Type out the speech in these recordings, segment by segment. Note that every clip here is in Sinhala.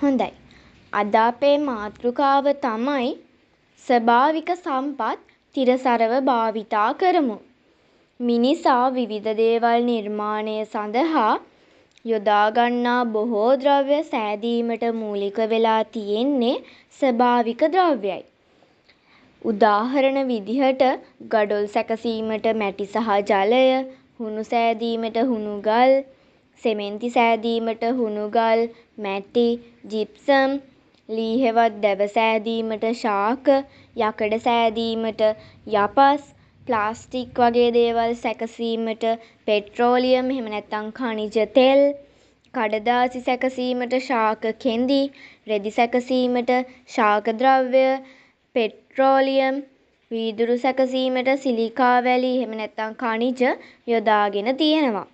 හොඳයි. අද අපේ මාතෘකාව තමයි ස්වභාවික සම්පත් තිරසරව භාවිතා කරමු. මිනිසා විවිධ දේවල් නිර්මාණය සඳහා යොදා ගන්නා බොහෝ ද්‍රව්‍ය සෑදීමට මූලික වෙලා තියෙන්නේ ස්වභාවික ද්‍රව්‍යයි. උදාහරණ විදිහට ගඩොල් සැකසීමට මැටි සහ ජලය, හුණු සෑදීමට හුණු ගල්, සෙමෙන්ති සෑදීමට හුණු ගල්, මැටි, ජිප්සම්, ලී හෙවත් දැව සෑදීමට ශාක, යකඩ සෑදීමට යපස්, ප්ලාස්ටික් වගේ දේවල් සැකසීමට පෙට්‍රෝලියම් එහෙම නැත්නම් ඛනිජ තෙල්, කඩදාසි සැකසීමට ශාක කෙඳි, රෙදි සැකසීමට ශාක ද්‍රව්‍ය, පෙට්‍රෝලියම්, වීදුරු සැකසීමට සිලිකා වැලි එහෙම නැත්නම් ඛනිජ යොදාගෙන තියෙනවා.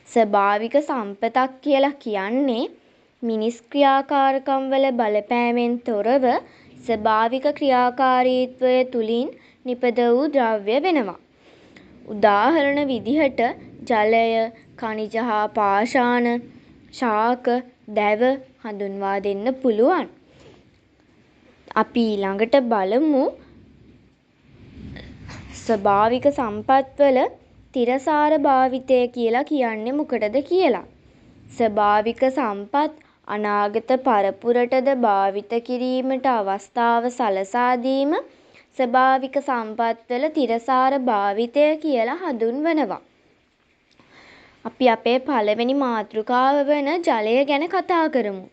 ස්වභාවික සම්පතක් කියලා කියන්නේ මිනිස් ක්‍රියාකාරකම් වල බලපෑමෙන් තොරව ස්වභාවික ක්‍රියාකාරීත්වය තුලින් නිපද වූ ද්‍රව්‍ය වෙනවා. උදාහරණ විදිහට ජලය, ඛනිජ හා පාෂාණ, ශාක, දැව හඳුන්වා දෙන්න පුළුවන්. අපි ඊළඟට බලමු ස්වභාවික සම්පත්වල තිරසාර භාවිතය කියලා කියන්නේ මොකටද කියලා. ස්වභාවික සම්පත් අනාගත පරපුරටද භාවිත කිරීමට අවස්ථාව සලසා දීම ස්වභාවික සම්පත්වල තිරසාර භාවිතය කියලා හඳුන්වනවා. අපි අපේ පළවෙනි මාතෘකාව වන ජලය ගැන කතා කරමු.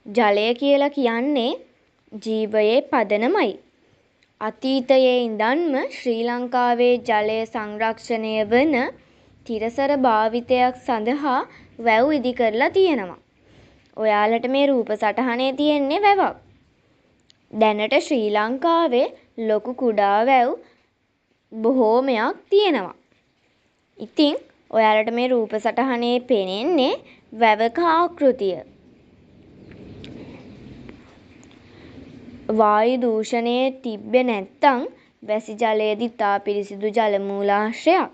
ජලය කියලා කියන්නේ ජීවයේ පදනමයි. අතීතයේ ඉඳන්ම ශ්‍රී ලංකාවේ ජලය සංරක්ෂණය වන තිරසර භාවිතයක් සඳහා වැව් ඉදි කරලා තියෙනවා. ඔයාලට මේ රූප සටහනේ තියෙන්නේ වැවක්. දැනට ශ්‍රී ලංකාවේ ලොකු කුඩා වැව් බොහෝමයක් තියෙනවා. ඉතින් ඔයාලට මේ රූප සටහනේ පෙනෙන්නේ වැවක ආකෘතිය. වායු දූෂණය තිබ්බේ නැත්තම් වැසි ජලයද ඉතා පිරිසිදු ජල මූලාශ්‍රයක්.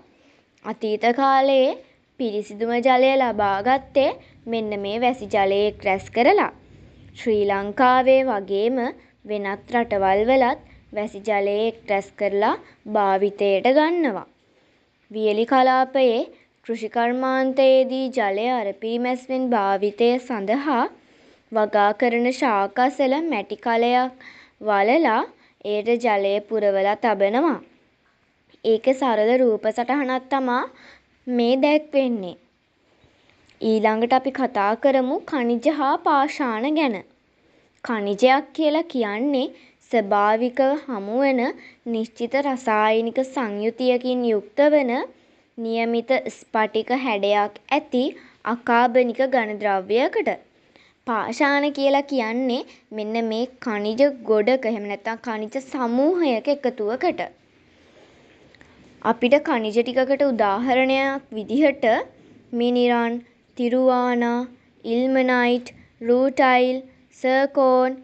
අතීත කාලයේ පිරිසිදුම ජලය ලබා ගත්තේ මෙන්න මේ වැසි ජලයේ රැස් කරලා. ශ්‍රී ලංකාවේ වගේම වෙනත් රටවල් වලත් වැසි ජලයේ රැස් කරලා භාවිතයට ගන්නවා. වියලි කලාපයේ කෘෂි කර්මාන්තයේදී ජලය අරපිරිමැස්මෙන් භාවිතය සඳහා වගා කරන ශාක අසල මැටි කලයක් වලලා එයට ජලය පුරවලා තබනවා. ඒකේ සරල රූප සටහනක් තමා මේ දැක්වෙන්නේ. ඊළඟට අපි කතා කරමු ඛනිජ හා පාෂාණ ගැන. ඛනිජයක් කියලා කියන්නේ ස්වභාවිකව හමුවන නිශ්චිත රසායනික සංයුතියකින් යුක්ත වන නියමිත ස්ඵටික හැඩයක් ඇති අකාබනික ඝන ද්‍රව්‍යයකට. පාෂාණ කියලා කියන්නේ මෙන්න මේ ඛනිජ ගොඩක එහෙම නැත්නම් ඛනිජ සමූහයක එකතුවකට. අපිට ඛනිජ ටිකකට උදාහරණයක් විදිහට මිනිරන්, තිරුවානා, ඉල්මනයිට්, රූටයිල්, සර්කෝන්,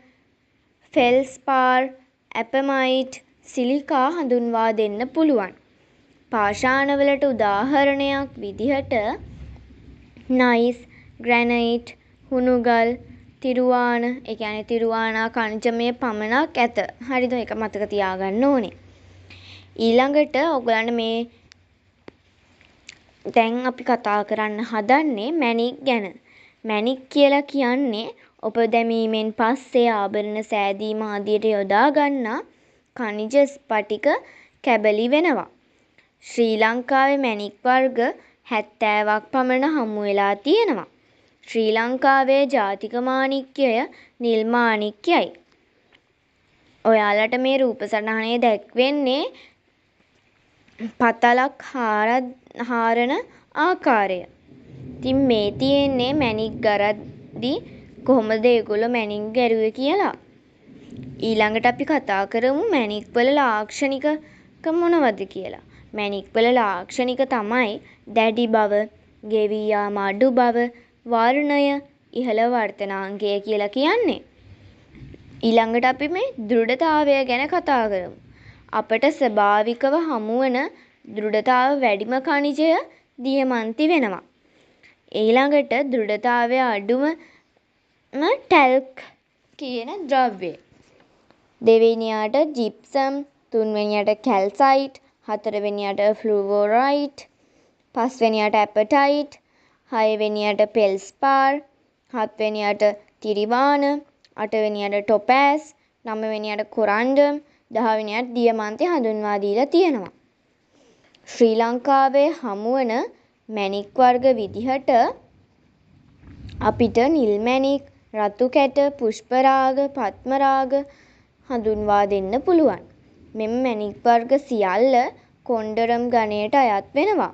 ෆෙල්ස්පාර්, ඇපමයිට්, සිලිකා හඳුන්වා දෙන්න පුළුවන්. පාෂාණවලට උදාහරණයක් විදිහට නයිස්, ග්‍රැනයිට්, හුණුගල්, තිරුවාන, ඒ කියන්නේ තිරුවානා ඛනිජමය පමණක් ඇත. හරිද? ඒක මතක තියාගන්න ඕනේ. ඊළඟට ඔයගලන්ට මේ දැන් අපි කතා කරන්න හදන්නේ මැණික් ගැන. මැණික් කියලා කියන්නේ ඔප දැමීමෙන් පස්සේ ආභරණ සෑදීම ආදියට යොදා ගන්නා ඛනිජ ස්ඵටික කැබලි වෙනවා. ශ්‍රී ලංකාවේ මැණික් වර්ග 70ක් පමණ හමු වෙලා තියෙනවා. ශ්‍රී ලංකාවේ ජාතික මාණික්කය නිල් මාණික්කයයි. ඔයාලට මේ රූප සටහනේ දැක්වෙන්නේ පතලක් හාරන ආකාරය. ඉතින් මේ තියෙන්නේ මැණික් ගරද්දී කොහොමද ඒගොල්ලෝ මැණික් ගැරුවේ කියලා. ඊළඟට අපි කතා කරමු මැණික් වල ලාක්ෂණිකකම් මොනවද කියලා. මැණික් වල ලාක්ෂණික තමයි දැඩි බව, ගෙවී යාම අඩු බව, වර්ණය, ඉහළ වර්තනාංගය කියලා කියන්නේ. ඊළඟට අපි මේ දෘಢතාවය ගැන කතා කරමු. අපට ස්වභාවිකව හමුවන දෘಢතාව වැඩිම ටැල්ක් කියන ද්‍රව්‍යය. දෙවෙනියට ජිප්සම්, තුන්වෙනියට කැල්සයිට්, හතරවෙනියට ෆ්ලුවොරයිට්, පස්වෙනියට ඇපටයිට්, හයවෙනියට පෙල්ස්පාර්, හත්වෙනියට තිරිවාන, අටවෙනියට ටොපෑස්, නවවෙනියට කොරන්ඩම්, දහවෙනියට දියමන්ති හඳුන්වා දීලා තියෙනවා. ශ්‍රී ලංකාවේ හමුවන මැණික් වර්ග විදිහට අපිට නිල් මැණික්, රතු කැට, පුෂ්ප රාග, පද්ම රාග හඳුන්වා දෙන්න පුළුවන්. මෙම මැණික් වර්ග සියල්ල කොණ්ඩරම් ගණයට අයත් වෙනවා.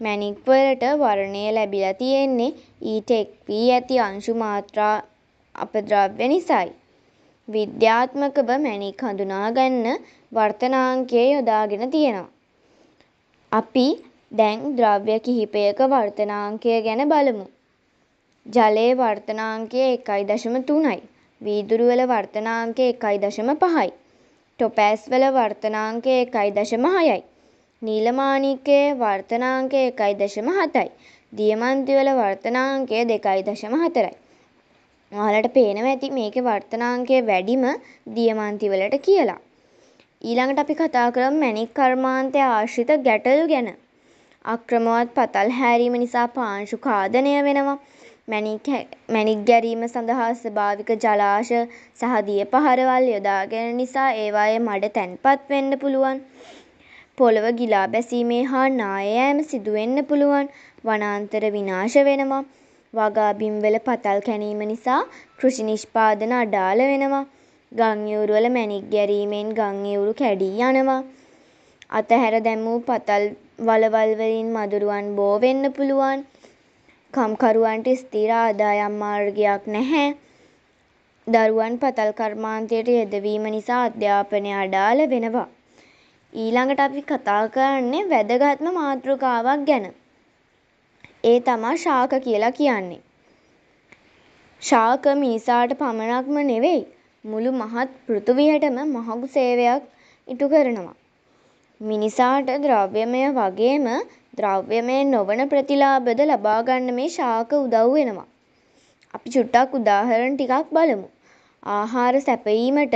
මැණික් වලට වර්ණය ලැබිලා තියෙන්නේ ඊට එක් වී ඇති අංශු මාත්‍රා අපද්‍රව්‍ය නිසායි. විද්‍යාත්මකව මැණික් හඳුනා ගන්න වර්තනාංකය යොදාගෙන තියෙනවා. අපි දැන් ද්‍රව්‍ය කිහිපයක වර්තනාංකය ගැන බලමු. ජලයේ වර්තනාංකය 1.3යි. වීදුරු වල වර්තනාංකය 1.5යි. ටොපෑස් වල වර්තනාංකය 1.6යි. නීලමාණික්කයේ වර්තනාංකය 1.7යි. දියමන්ති වල වර්තනාංකය 2.4යි. ඔයාලට පේනවා ඇති මේකේ වර්තනාංකය වැඩිම දියමන්ති වලට කියලා. ඊළඟට අපි කතා කරමු මැණික් කර්මාන්තය ආශ්‍රිත ගැටලු ගැන. අක්‍රමවත් පතල් හැරීම නිසා පාංශු ඛාදනය වෙනවා. මැණික් ගැරීම සඳහා ස්වභාවික ජලාශ සහ දිය පහරවල් යොදා ගැනීම නිසා ඒවායේ මඩ තැන්පත් වෙන්න පුළුවන්. පොළව ගිලා බැසීමේ හා නාය යෑම සිදු වෙන්න පුළුවන්. වනාන්තර විනාශ වෙනවා. වගා බිම්වල පතල් කැණීම නිසා කෘෂි නිෂ්පාදන අඩාල වෙනවා. ගම් යූරු වල මැණික් ගැරීමෙන් ගම් යූරු කැඩී යනවා. අතහැර දැමූ පතල් වලවල් වලින් මදුරුවන් බෝ වෙන්න පුළුවන්. කම්කරුවන්ට ස්ථිර ආදායම් මාර්ගයක් නැහැ. දරුවන් පතල් කර්මාන්තයට යෙදවීම නිසා අධ්‍යාපනය අඩාල වෙනවා. ඊළඟට අපි කතා කරන්නේ වැදගත්ම මාතෘකාවක් ගැන. ඒ තමා ශාක කියලා කියන්නේ. ශාක මිනිසාට පමණක්ම නෙවෙයි මුළු මහත් පෘථුවියටම මහඟු සේවයක් ඉටු කරනවා. මිනිසාට ද්‍රව්‍යමය වගේම ද්‍රව්‍යමය නොවන ප්‍රතිලාභද ලබා ගන්න මේ ශාක උදව් වෙනවා. අපි චුට්ටක් උදාහරණ ටිකක් බලමු. ආහාර සැපයීමට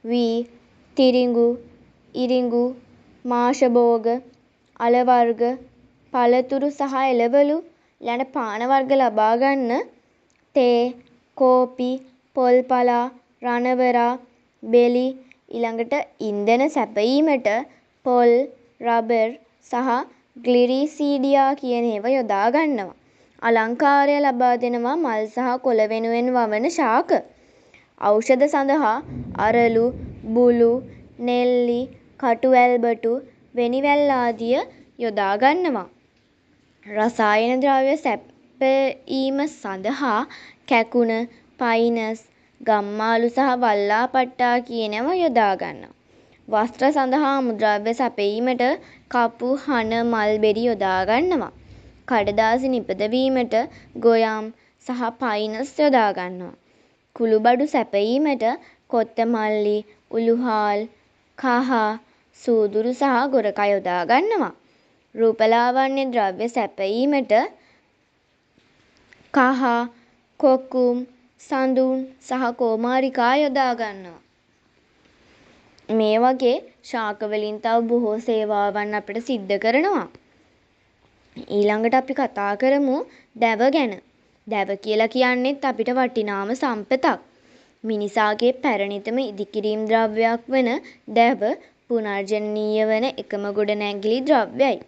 වී, තිරිඟු, ඉරිඟු, මාෂ භෝග, අල වර්ග, පළතුරු සහ එළවලු යන පාන වර්ග ලබා ගන්න තේ, කෝපි, පොල් පලා, රණවරා, බෙලි ඊළඟට ඉන්ධන සැපයීමට පොල්, රබර් සහ ග්ලිරිසීඩියා කියන ඒවා යොදා ගන්නවා. අලංකාරය ලබා දෙනවා මල් සහ කොළ වෙනුවෙන් වවන ශාක. ඖෂධ සඳහා අරලු, බුළු, නෙල්ලි, කටු ඇල්බටු, වෙනිවැල් ආදිය යොදා ගන්නවා. රසායන ද්‍රව්‍ය සැපයීම සඳහා කැකුන, පයිනස්, ගම්මාලු සහ වල්ලාපට්ටා කියනවා යොදා ගන්නවා. වස්ත්‍ර සඳහා අමුද්‍රව්‍ය සැපයීමට කපු, හන, මල්බෙරි යොදා ගන්නවා. කඩදාසි නිපදවීමට ගොයම් සහ පයිනස් යොදා ගන්නවා. කුළුබඩු සැපයීමට කොත්තමල්ලි, උළුහාල්, කහ, සූදුරු සහ ගොරකා යොදා ගන්නවා. රූපලාවන්‍ය ද්‍රව්‍ය සැපයීමට කහ, කොකුම්, සඳුන් සහ කෝමාරිකා යොදා ගන්නවා. මේ වගේ ශාක වලින් තව බොහෝ සේවාවන් අපිට සිද්ධ කරනවා. ඊළඟට අපි කතා කරමු දැව ගැන. දැව කියලා කියන්නේත් අපිට වටිනාම සම්පතක්. මිනිසාගේ පැරණිතම ඉදිකිරීම් ද්‍රව්‍යයක් වන දැව පුනර්ජනනීය වන එකම ගොඩනැගිලි ද්‍රව්‍යයි.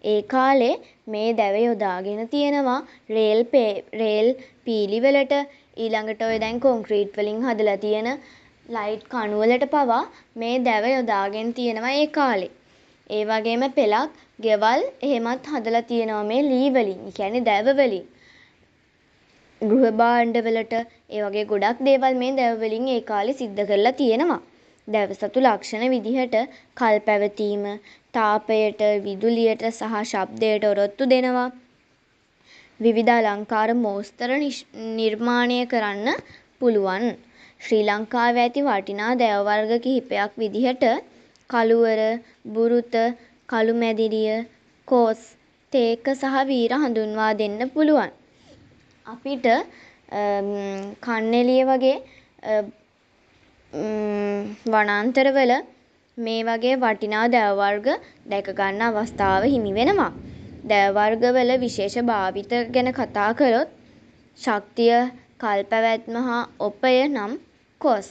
ඒ කාලේ මේ දැව යොදාගෙන තියෙනවා රේල් පීලිවලට, ඊළඟට ඔය දැන් කොන්ක්‍රීට් වලින් හදලා තියෙන ලයිට් කණුවලට පවා මේ දැව යොදාගෙන තියෙනවා ඒ කාලේ. ඒ වගේම පෙලක්, ගෙවල් එහෙමත් හදලා තියෙනවා මේ ලී වලින්. ඒ කියන්නේ දැව වලින්. ගෘහ භාණ්ඩවලට ඒ වගේ ගොඩක් දේවල් මේ දැව වලින් ඒ කාලේ සිද්ධ කරලා තියෙනවා. දැව සතු ලක්ෂණ විදිහට කල් පැවතීම, තාපයට, විදුලියට සහ ශබ්දයට ඔරොත්තු දෙනවා. විවිධ අලංකාර මෝස්තර නිර්මාණය කරන්න පුළුවන්. ශ්‍රී ලංකාවේ ඇති වටිනා දැව වර්ග කිහිපයක් විදිහට කළුවර, බුරුත, කළු මැදිරිය, කොස්, තේක සහ වීර හඳුන්වා දෙන්න පුළුවන්. අපිට කන්නැලිය වගේ වනාන්තරවල මේ වගේ වටිනා දැව වර්ග දැක ගන්න අවස්ථාව හිමි වෙනවා. දැව වර්ගවල විශේෂ භාවිත ගැන කතා කළොත් ශක්තිය, කල් පැවැත්ම හා ඔපය නම් කොස්,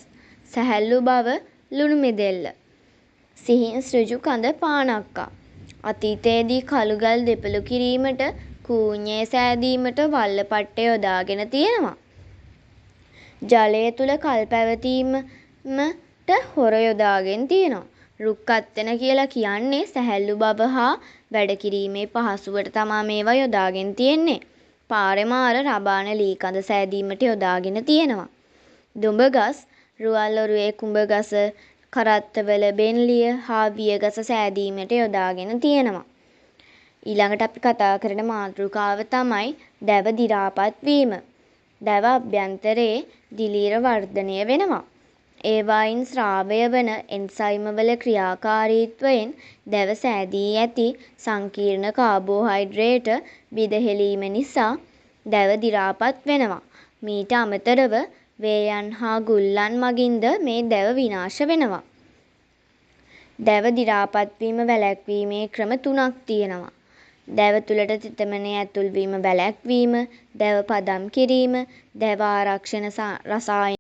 සැහැල්ලු බව ලුණු මෙදෙල්ල, සිහින් ඍජු කඳ පානක්කා. අතීතයේදී කළුගල් දෙපළ කිරීමට, කූඤ්ඤය සෑදීමට වල්ලපට්ට යොදාගෙන තියෙනවා. ජලය තුල කල් පැවතීමට හොර යොදාගෙන තියෙනවා. රුක්කත්තන කියලා කියන්නේ සැහැල්ලු බව හා වැඩ කිරීමේ පහසුවට තමා මේවා යොදාගෙන තියෙන්නේ. පාරෙමාර රබාන ලී කඳ සෑදීමට යොදාගෙන තියෙනවා. දුඹගස්, රුවල් ඔරුවේ කුඹගස, කරත්තවල බෙන්ලිය හා වියගස සෑදීමට යොදාගෙන තියෙනවා. ඊළඟට අපි කතා කරන මාතෘකාව තමයි දැව දි รา පත් වීම. දැව අභ්‍යන්තරයේ දිලීර වර්ධනය වෙනවා. ඒවායින් ස්‍රාවය වන එන්සයිම වල ක්‍රියාකාරීත්වයෙන් දැව සෑදී ඇති සංකීර්ණ කාබෝහයිඩ්‍රේට බිඳහෙළීම නිසා දැව දි รา පත් වෙනවා. මීට අමතරව වේයන් හා ගුල්ලන් මගින්ද මේ දැව විනාශ වෙනවා. දැව දි รา පත් වීම වැළැක්වීමේ ක්‍රම 3ක් තියෙනවා. දැව තුළට තෙතමනය ඇතුල් වීම වැළැක්වීම, දැව පදම් කිරීම, දැව ආරක්ෂණ රසායන